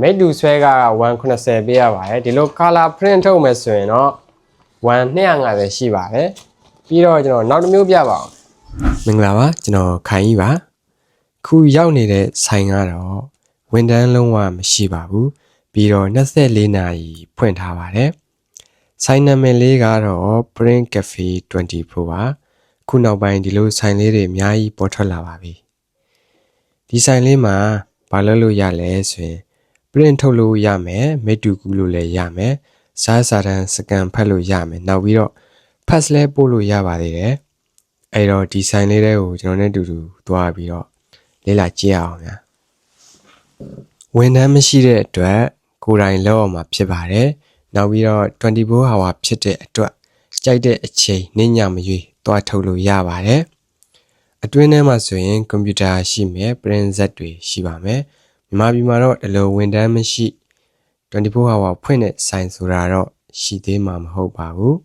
မိတူဆွဲက190ပေးရပါတယ်ဒီလို color print ထုတ်မယ်ဆိုရင်တော့1250ရှိပါတယ်ပြီးတော့ကျွန်တော်နောက်တစ်မျိုးပြပါအောင်မင်္ဂလာပါကျွန်တော်ခိုင်ကြီးပါခုရောက်နေတဲ့ဆိုင်ကတော့ဝန်ထမ်းလုံးဝမရှိပါဘူးပြီးတော့24နာရီဖွင့်ထားပါတယ်ဆိုင်နာမည်လေးကတော့ Print Cafe 24ပါခုနောက်ပိုင်းဒီလိုဆိုင်လေးတွေအများကြီးပေါ်ထွက်လာပါပြီဒီဆိုင်လေးမှာဘာလုပ်လို့ရလဲဆိုရင် print ထုတ်လို့ရမယ်မိတူကူလို့လည်းရမယ်စားစာတန်းစကန်ဖတ်လို့ရမယ်နောက်ပြီးတော့ fax လဲပို့လို့ရပါသေးတယ်အဲ့တော့ဒီဆိုင်လေးတွေကိုကျွန်တော်နဲ့အတူတူသွားပြီးတော့လေ့လာကြည့်အောင်ဗျာဝန်ထမ်းမရှိတဲ့အတွက်ကိုယ်တိုင်လုပ်အောင်မှာဖြစ်ပါတယ်နောက်ပြီးတော့24 hour ဖြစ်တဲ့အတွက်ကြိုက်တဲ့အချိန်နေ့ညမရွေးသွားထုတ်လို့ရပါတယ်အတွင်းထဲမှာဆိုရင်ကွန်ပျူတာရှိမယ် print set တွေရှိပါမယ်မြန်မာပြည်မှာတော့ဒီလိုဝန်ထမ်းမရှိ24 hour ဖွင့်တဲ့ဆိုင်ဆိုတာတော့ရှိသေးမှာမဟုတ်ပါဘူး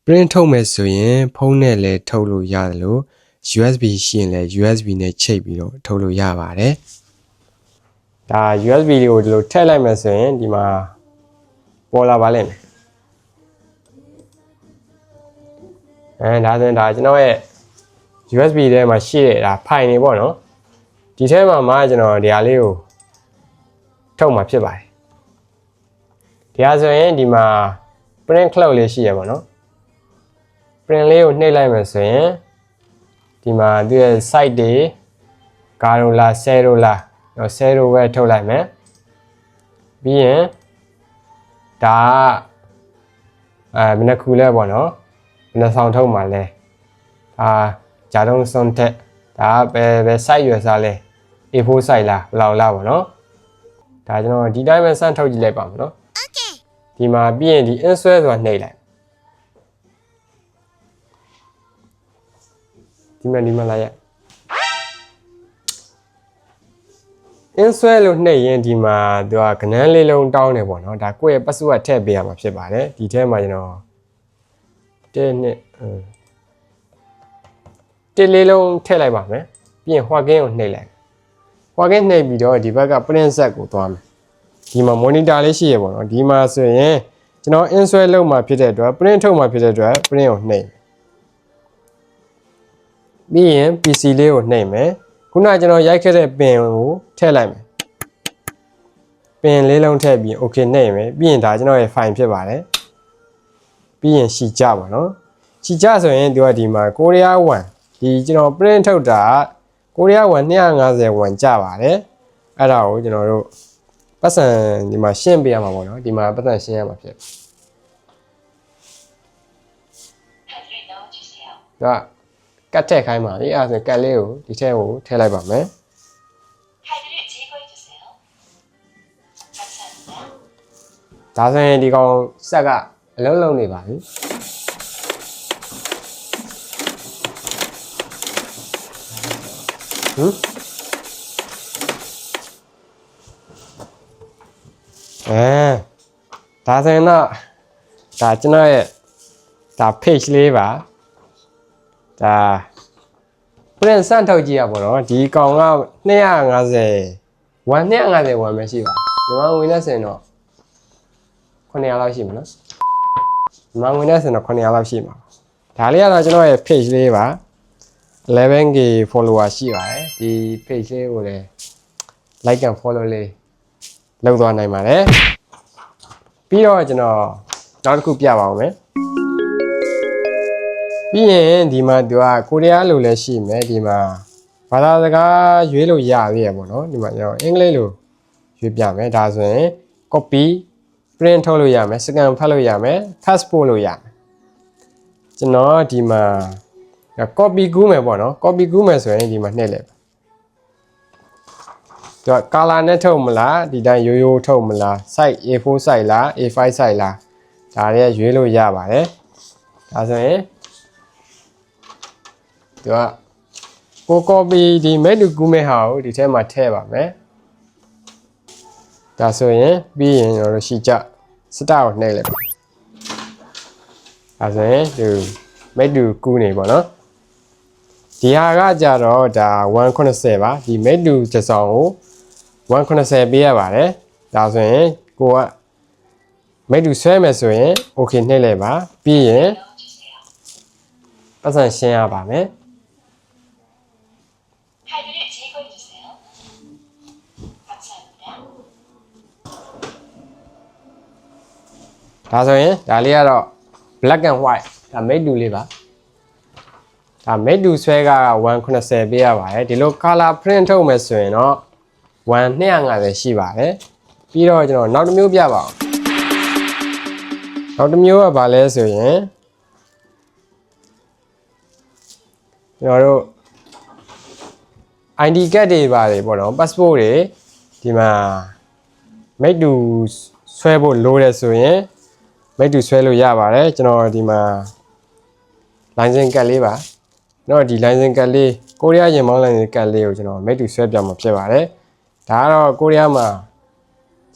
print ထုတ်မယ်ဆိုရင်ဖုန်းနဲ့လည်းထုတ်လို့ရတယ်လို့ USB ရှိရင်လည်း USB နဲ့ချိတ်ပြီးတော့ထုတ်လို့ရပါတယ်ဒါ USB လေးကိုဒီလိုထည့်လိုက်မယ်ဆိုရင်ဒီမှာပေါ်လာပါလိမ့်မယ်ဒါဆိုရင်ဒါကျွန်တော်ရဲ့ USB ထဲမှာရှိတဲ့ဒါ file တွေပေါ့နော်ဒီထဲမှာမှကျွန်တော်ဒီဟာလေးကိုထုတ်မှာဖြစ်ပါတယ်ဒီဟာဆိုရင်ဒီမှာ print cloud လေးရှိရပါတော့ print လေးကိုနှိပ်လိုက်မယ်ဆိုရင်ဒီမှာသူရဲ့ site တွေဂါရိုလာဆဲရိုလာတော့ဆဲရိုပဲထုတ်လိုက်မယ်ပြီးရင်ဒါမနက်ခူလဲပေါ့နော်မနက်ဆောင်ထုတ်မှာလဲဒါဂျာတုံးစွန်တက်ဒါပဲ site ရွယ်စားလဲ A4 site လားဘယ်လောက်လားပေါ့နော်ဒါကျွန်တော်ဒီတိုင်းပဲစမ်းထုတ်ကြည့်လိုက်ပါမယ်နော် Okay ဒီမှာပြီးရင်ဒီ insert ဆိုတာနှိပ်လိုက်ဒီမှာလာရ insert လို့နှိပ်ရင်ဒီမှာသူကကနန်းလေးလုံးတောင်းတယ်ပေါ့နော်ဒါကိုယ့်ရဲ့ password ထည့်ပေးရမှာဖြစ်ပါတယ်ဒီထဲမှာကျွန်တော်တစ်လေးလုံးထည့်လိုက်ပါမယ်ပြီးရင်ဟွာကင်းကိုနှိပ်လိုက်ဟွာကင်းနှိပ်ပြီးတော့ဒီဘက်က print set ကိုသွားမယ်ဒီမှာ monitor လေးရှိရပေါ့နော်ဒီမှာဆိုရင်ကျွန်တော် insert လုပ်မှာဖြစ်တဲ့အတွက် print ထုတ်မှာဖြစ်တဲ့အတွက် print ကိုနှိပ်ပြီးရင် PC လေးကိုနှိပ်မယ်ခုနကကျွန်တော်ရိုက်ခဲ့တဲ့ပင်ကိုထည့်လိုက်မယ်ပင်လေးလုံးထည့်ပြီး okay နှိပ်မယ်ပြီးရင်ဒါကျွန်တော်ရဲ့ file ဖြစ်ပါတယ်ပြီးရင်ရှီကြပါနော်ရှီကြဆိုရင်သူကဒီမှာ Korea 1ဒီကျွန်တော် print ထုတ်တာ Korea 1 250 1ကြပါတယ်အဲ့ဒါကိုကျွန်တော်တို့ပတ်စံဒီမှာရှင်းပေးရမှာပေါ့နော်ဒီမှာပတ်စံရှင်းရမှာဖြစ်ဒါကတ်ထည့်ခိုင်းပါလေအဲ့ဒါဆိုကတ်လေးကိုဒီထဲကိုထည့်လိုက်ပါမယ်ဒါဆိုရင်ဒီကောင်စက်ကအလုံးလုံးနေပါပြီဒါဆိုရင်တော့ဒါကျွန်တော်ရဲ့ဒါ page လေးပါဒါ print စမ်းထုတ်ကြည့်ရပါတော့ဒီကောင်က250 150 1ပဲရှိပါမြန်မာငွေနဲ့ဆိုရင်တော့900လောက်ရှိမှာနော်မြန်မာငွေနဲ့ဆိုရင်တော့900လောက်ရှိမှာဒါလေးကတော့ကျွန်တော်ရဲ့ page လေးပါ 11k follower ရှိပါတယ်ဒီ page လေးကိုလည်း like and follow လေးလုပ်သွားနိုင်ပါတယ်ပြီးတော့ကျွန်တော်နောက်တစ်ခုပြပါဦးမယ်ပြီးရင်ဒီမှာသူကကိုရီးယားလိုလည်းရှိမယ်ဒီမှာဘာသာစကားရွေးလို့ရသေးရပေါ့နော်ဒီမှာကျွန်တော်အင်္ဂလိပ်လိုရွေးပြမယ်ဒါဆိုရင် copy print ထုတ်လို့ရမယ် scan ဖတ်လို့ရမယ် passport လို့ရမယ်ကျွန်တော်ဒီမှာ copy ကူးမယ်ပေါ့နော် copy ကူးမယ်ဆိုရင်ဒီမှာနှိပ်လိုက်သူက color နဲ့ထုတ်မလားဒီတိုင်းရိုးရိုးထုတ်မလား size A4 size လား A5 size လားဒါတွေကရွေးလို့ရပါတယ်ဒါဆိုရင်သူကကို copy ဒီမဲ့တူကူးမဲ့ဟာကိုဒီထဲမှာထည့်ပါမယ်ဒါဆိုရင်ပြီးရင်ကျွန်တော်တို့ရှိကြ start ကိုနှိပ်လိုက်ပါဒါဆိုရင်ဒီမဲ့တူကူးနေပေါ့နော်ဒီဟာကကြတော့ဒါ190ပါဒီမဲ့တူတစ်စောင်ကို 190ပေးရပါတယ်ဒါဆိုရင်ကိုကမိတ်တူဆွဲမယ်ဆိုရင် okay နှိပ်လိုက်ပါပြီးရင်ပတ်စံရှင်းရပါမယ်ဒါဆိုရင်ဒါလေးကတော့ black and white ဒါမိတ်တူလေးပါဒါမိတ်တူဆွဲက190ပေးရပါတယ်ဒီလို color print ထုတ်မယ်ဆိုရင်တော့1250ရှိပါတယ်ပြီးတော့ကျွန်တော်နောက်တစ်မျိုးပြပါအောင်နောက်တစ်မျိုးကဘာလဲဆိုရင်ကျွန်တော်တို့ ID card တွေပါတယ်ပေါ့နော် passport တွေဒီမှာမိတ်တူဆွဲဖို့လိုတယ်ဆိုရင်မိတ်တူဆွဲလို့ရပါတယ်ကျွန်တော်ဒီမှာ license card လေးပါတော့ဒီ license card လေးကိုရီးယားရင်မောင်း license card လေးကိုကျွန်တော်မိတ်တူဆွဲပြမှာဖြစ်ပါတယ်ဒါကတော့ကိုရီးယားမှာ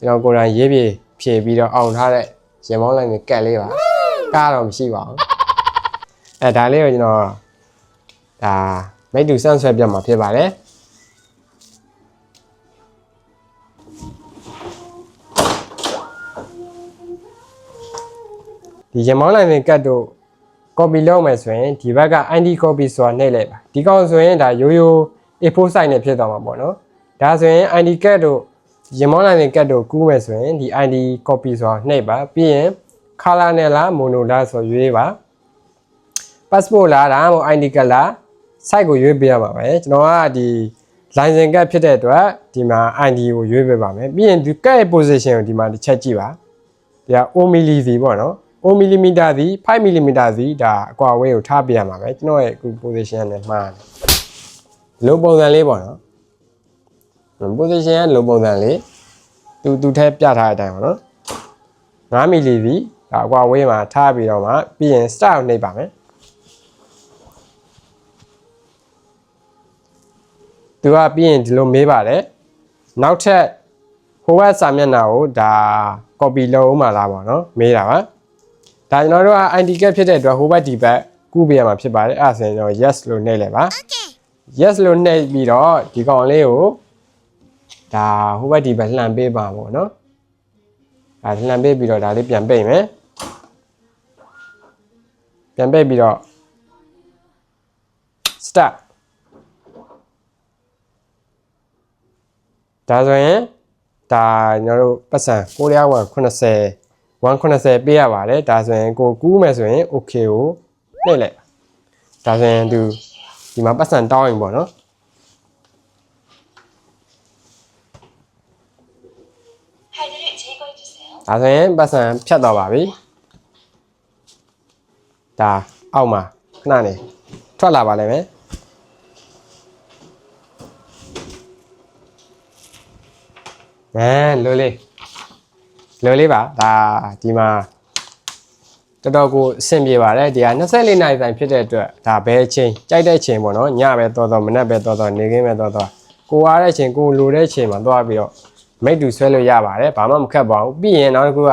ကျွန်တော်ကိုယ်တိုင်ရေးပြေဖြည့်ပြီးတော့အောင်ထားတဲ့ရင်မောင်း license card လေးပါကားတော့မရှိပါဘူးဒါလေးကိုကျွန်တော်ဒါမိတ်တူစမ်းဆွဲပြမှာဖြစ်ပါတယ်ဒီရင်မောင်း license card တို့ copy လုပ်မယ်ဆိုရင်ဒီဘက်က ID copy ဆိုတာနှိပ်လိုက်ပါဒီကောင်ဆိုရင်ဒါရိုးရိုး A4 size နဲ့ဖြစ်သွားမှာပေါ့နော်ဒါဆိုရင် ID card တို့ရင်မောင်း license card တို့ကူးမယ်ဆိုရင်ဒီ ID copy ဆိုတာနှိပ်ပါပြီးရင် color နဲ့လား mono လားဆိုရွေးပါ passport လားဒါမှမဟုတ် ID card လား site ကိုရွေးပေးရပါမယ်ကျွန်တော်ကဒီ license card ဖြစ်တဲ့အတွက်ဒီမှာ ID ကိုရွေးပေးပါမယ်ပြီးရင်ဒီ card position ကိုဒီမှာတစ်ချက်ကြည့်ပါဒီက O mm ပေါ့နော်O mm စီ5 mm စီဒါအကွာအဝေးကိုထားပြရမှာပဲကျွန်တော်ရဲ့အခု position နဲ့မှားတယ်လိုပုံစံလေးပေါ့နော် position ကလိုပုံစံလေးသူထဲပြထားတဲ့အတိုင်းပေါ့နော်5 mm စီဒါအကွာအဝေးမှာထားပြီးတော့မှပြီးရင် start ကိုနှိပ်ပါမယ်သူကပြီးရင်ဒီလိုမေးပါတယ်နောက်ထပ်ဟိုဘက်စာမျက်နှာကိုဒါ copy လုပ်အောင်မလားပေါ့နော်မေးတာပါဒါကျွန်တော်တို့က ID card ဖြစ်တဲ့အတွက်ဟိုဘက်ဒီဘက်ကူးပေးရမှာဖြစ်ပါတယ်အဲ့ဒါဆိုရင်တော့ yes လို့နှိပ်လိုက်ပါ yes လို့နှိပ်ပြီးတော့ဒီကောင်လေးကိုဒါဟိုဘက်ဒီဘက်လှန်ပေးပါပေါ့နော်ဒါလှန်ပေးပြီးတော့ဒါလေးပြန်ပိတ်မယ်ပြန်ပိတ်ပြီးတော့ start ဒါဆိုရင်ဒါကျွန်တော်တို့ပတ်စံကိုရီးယား190ပေးရပါတယ်ဒါဆိုရင်ကိုကူးမယ်ဆိုရင် okay ကိုနှိပ်လိုက်ဒါဆိုရင်သူဒီမှာပတ်စံတောင်းရင်ပေါ့နော်ဒါဆိုရင်ပတ်စံဖြတ်တော့ပါပြီဒါအောက်မှာခဏနေထွက်လာပါလိမ့်မယ်လိုလေးပါဒါဒီမှာတော်တော်ကိုအဆင်ပြေပါတယ်ဒီက24နာရီတိုင်းဖြစ်တဲ့အတွက်ဒါဘယ်အချိန်ကြိုက်တဲ့အချိန်ပေါ့နော်ညပဲတော်မနက်ပဲတော်နေခင်းပဲတော်ကိုအားတဲ့အချိန်ကိုလိုတဲ့အချိန်မှာသွားပြီးတော့မိတ်တူဆွဲလို့ရပါတယ်ဘာမှမခက်ပါဘူးပြီးရင်နောက်တစ်ခုက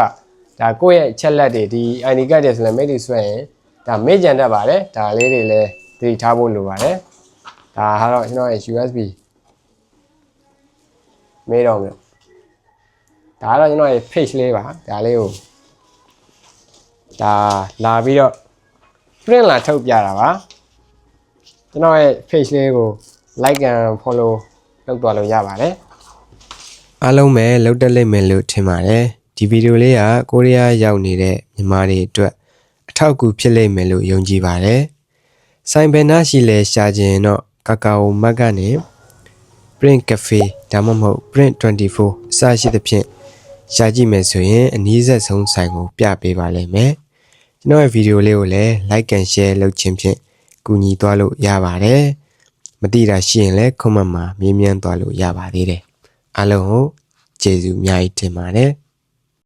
ဒါကိုယ့်ရဲ့ချက်လက်တွေဒီ ID card တွေဆိုလည်းမိတ်တူဆွဲရင်ဒါမေ့ကြံတတ်ပါတယ်ဒါလေးတွေလည်းသတိထားဖို့လိုပါတယ်ဒါကတော့ကျွန်တော်ရဲ့ USB မေးတော့မယ်ဒါကတော့ကျွန်တော်ရဲ့ page လေးပါဒါလေးကိုဒါလာပြီးတော့ print လာထုတ်ပြတာပါကျွန်တော်ရဲ့ page လေးကို like and follow လုပ်သွားလို့ရပါတယ်အားလုံးပဲလုပ်တက်လိမ့်မယ်လို့ထင်ပါတယ်ဒီဗီဒီယိုလေးကကိုရီးယားရောက်နေတဲ့မြန်မာတွေအတွက်အထောက်အကူဖြစ်လိမ့်မယ်လို့ယုံကြည်ပါတယ်ဆိုင်ဘယ်နာရှိလဲရှာခြင်းတော့ကာကာအိုမတ်ကနေ print cafe ဒါမှမဟုတ် print 24အစရှိသဖြင့်ရှာကြည့်မယ်ဆိုရင်အနည်းဆက်ဆုံးဆိုင်ကိုပြပေးပါလိမ့်မယ်ကျွန်တော်ရဲ့ဗီဒီယိုလေးကိုလည်း like and share လုပ်ခြင်းဖြင့်ကူညီသွားလို့ရပါတယ်မသိတာရှိရင်လည်း comment မှာမေးမြန်းသွားလို့ရပါသေးတယ်အားလုံးကိုကျေးဇူးအများကြီးတင်ပါတယ်